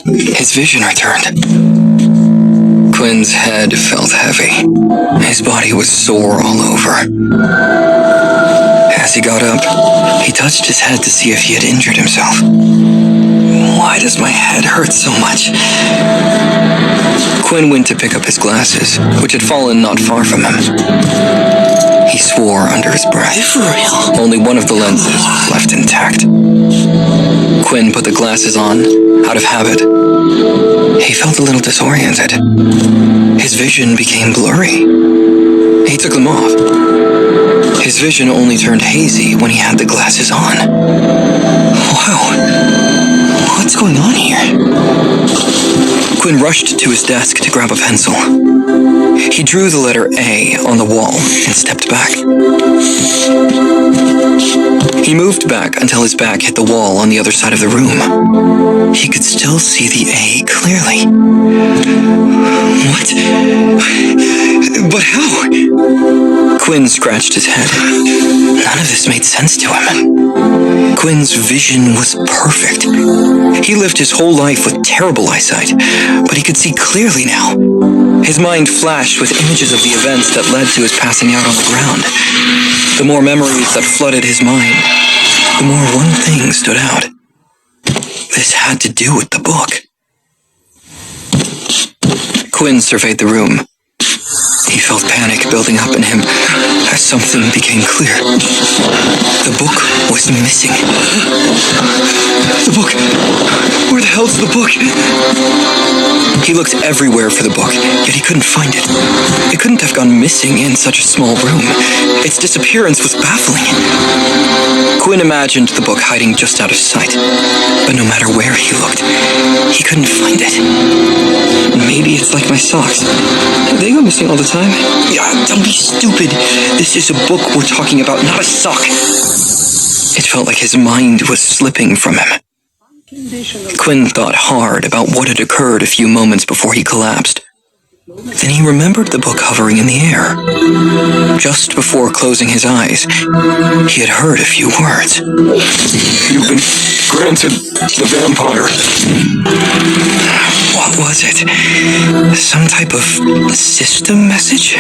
His vision returned. Quinn's head felt heavy. His body was sore all over. As he got up, he touched his head to see if he had injured himself. Why does my head hurt so much? Quinn went to pick up his glasses, which had fallen not far from him. He swore under his breath. For real? Only one of the lenses was left intact. Quinn put the glasses on, out of habit. He felt a little disoriented. His vision became blurry. He took them off. His vision only turned hazy when he had the glasses on. Wow. What's going on here? Quinn rushed to his desk to grab a pencil. He drew the letter A on the wall and stepped back. He moved back until his back hit the wall on the other side of the room. He could still see the A clearly. What? But how? Quinn scratched his head. None of this made sense to him. Quinn's vision was perfect. He lived his whole life with terrible eyesight, but he could see clearly now. His mind flashed with images of the events that led to his passing out on the ground. The more memories that flooded his mind, the more one thing stood out. This had to do with the book. Quinn surveyed the room. He felt panic building up in him as something became clear. The book was missing. The book! Where the hell's the book? He looked everywhere for the book, yet he couldn't find it. It couldn't have gone missing in such a small room. Its disappearance was baffling. Quinn imagined the book hiding just out of sight, but no matter where he looked, he couldn't find it. Maybe it's like my socks. They go missing all the time. Yeah, don't be stupid. This is a book we're talking about, not a sock. It felt like his mind was slipping from him. Quinn thought hard about what had occurred a few moments before he collapsed. Then he remembered the book hovering in the air. Just before closing his eyes, he had heard a few words. You've been granted the vampire. What was it? Some type of system message?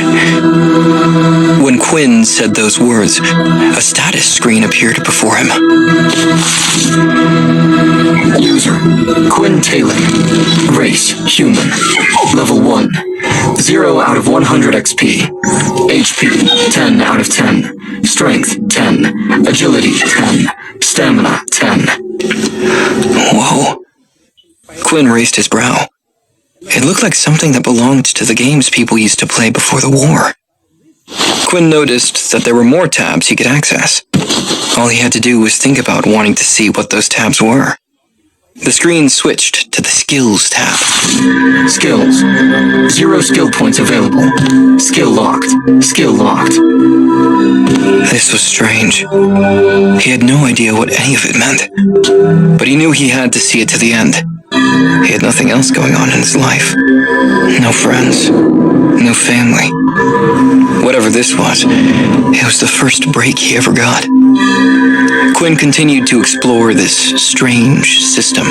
When Quinn said those words, a status screen appeared before him. User, Quinn Taylor. Race, human. Level 1. 0 out of 100 XP. HP, 10 out of 10. Strength, 10. Agility, 10. Stamina, 10. Whoa. Quinn raised his brow. It looked like something that belonged to the games people used to play before the war. Quinn noticed that there were more tabs he could access. All he had to do was think about wanting to see what those tabs were. The screen switched to the Skills tab. Skills. 0 skill points available. Skill locked. Skill locked. This was strange. He had no idea what any of it meant. But he knew he had to see it to the end. He had nothing else going on in his life. No friends. No family. Whatever this was, it was the first break he ever got. Quinn continued to explore this strange system,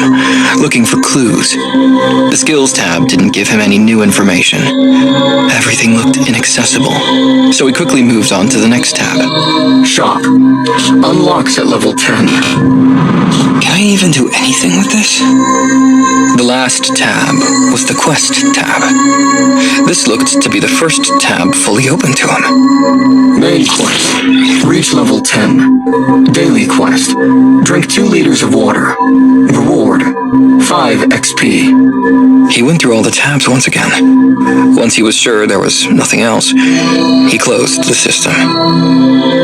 looking for clues. The Skills tab didn't give him any new information. Everything looked inaccessible, so he quickly moved on to the next tab. Shop. Unlocks at level 10. Can I even do anything with this? The last tab was the Quest tab. This looked to be the first tab fully open to him. Main quest. Reach level 10. Daily quest. Drink 2 liters of water. Reward. 5 XP. He went through all the tabs once again. Once he was sure there was nothing else, he closed the system.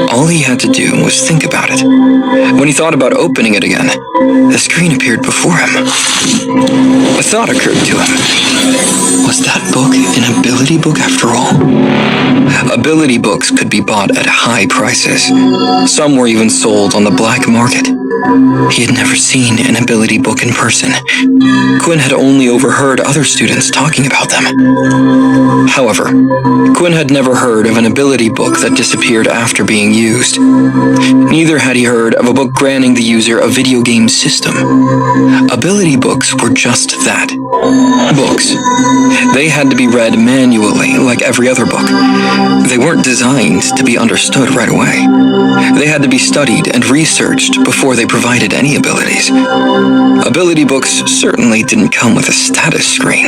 All he had to do was think about it. When he thought about opening it again, the screen appeared before him. A thought occurred to him. Was Was that book an ability book after all? Ability books could be bought at high prices. Some were even sold on the black market. He had never seen an ability book in person. Quinn had only overheard other students talking about them. However, Quinn had never heard of an ability book that disappeared after being used. Neither had he heard of a book granting the user a video game system. Ability books were just that. Books. They had to be read manually, like every other book. They weren't designed to be understood right away. They had to be studied and researched before they provided any abilities. Ability books certainly didn't come with a status screen.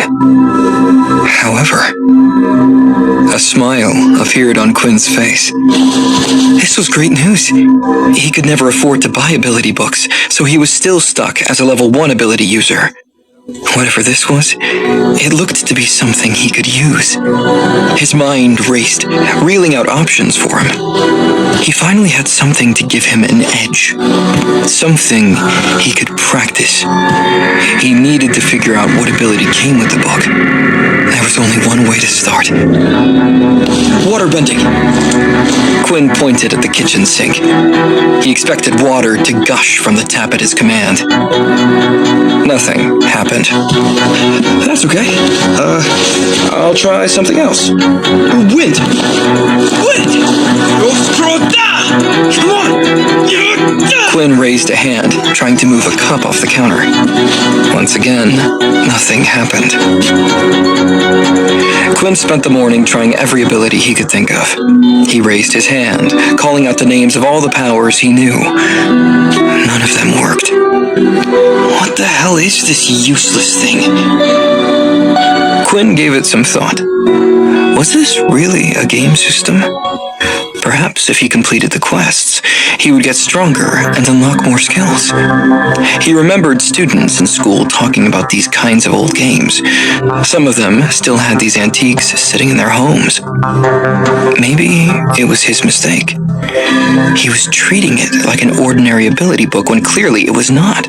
However, a smile appeared on Quinn's face. This was great news. He could never afford to buy ability books, so he was still stuck as a level 1 ability user. Whatever this was, it looked to be something he could use. His mind raced, reeling out options for him. He finally had something to give him an edge. Something he could practice. He needed to figure out what ability came with the book. There was only one way to start. Waterbending! Quinn pointed at the kitchen sink. He expected water to gush from the tap at his command. Nothing happened. That's okay. I'll try something else. Wind! Wind! Come on! Quinn raised a hand, trying to move a cup off the counter. Once again, nothing happened. Quinn spent the morning trying every ability he could think of. He raised his hand, calling out the names of all the powers he knew. None of them worked. What the hell is this useless thing? Quinn gave it some thought. Was this really a game system? Perhaps if he completed the quests, he would get stronger and unlock more skills. He remembered students in school talking about these kinds of old games. Some of them still had these antiques sitting in their homes. Maybe it was his mistake. He was treating it like an ordinary ability book when clearly it was not.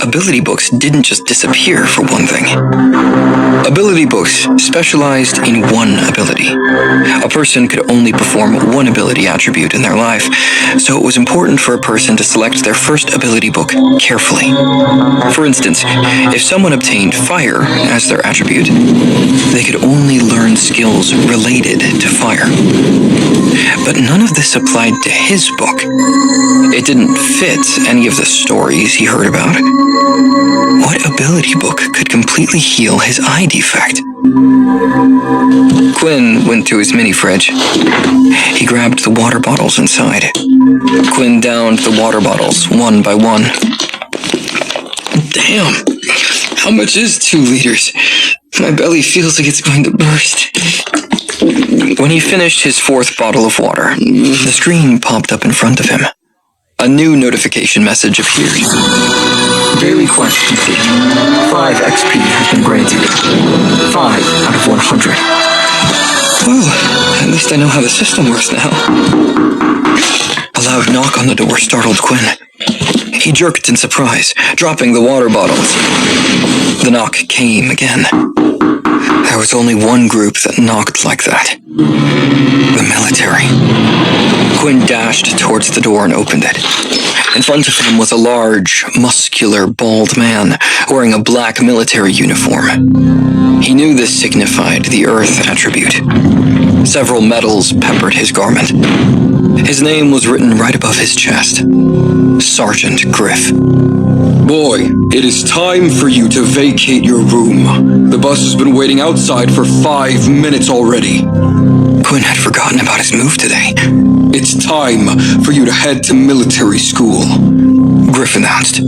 Ability books didn't just disappear, for one thing. Ability books specialized in one ability. A person could only perform one ability attribute in their life, so it was important for a person to select their first ability book carefully. For instance, if someone obtained fire as their attribute, they could only learn skills related to fire. But none of this applied to his book. It didn't fit any of the stories he heard about. What ability book could completely heal his eye defect? Quinn went to his mini fridge. He grabbed the water bottles inside. Quinn downed the water bottles one by one. Damn! How much is 2 liters? My belly feels like it's going to burst. When he finished his 4th bottle of water, the screen popped up in front of him. A new notification message appeared. Daily quest complete. 5 XP has been granted. 5 out of 100. Well, at least I know how the system works now. A loud knock on the door startled Quinn. He jerked in surprise, dropping the water bottles. The knock came again. There was only one group that knocked like that. The military. Quinn dashed towards the door and opened it. In front of him was a large, muscular, bald man wearing a black military uniform. He knew this signified the Earth attribute. Several medals peppered his garment. His name was written right above his chest. Sergeant Griff. Boy, it is time for you to vacate your room. The bus has been waiting outside for 5 minutes already. Quinn had forgotten about his move today. It's time for you to head to military school, Griff announced.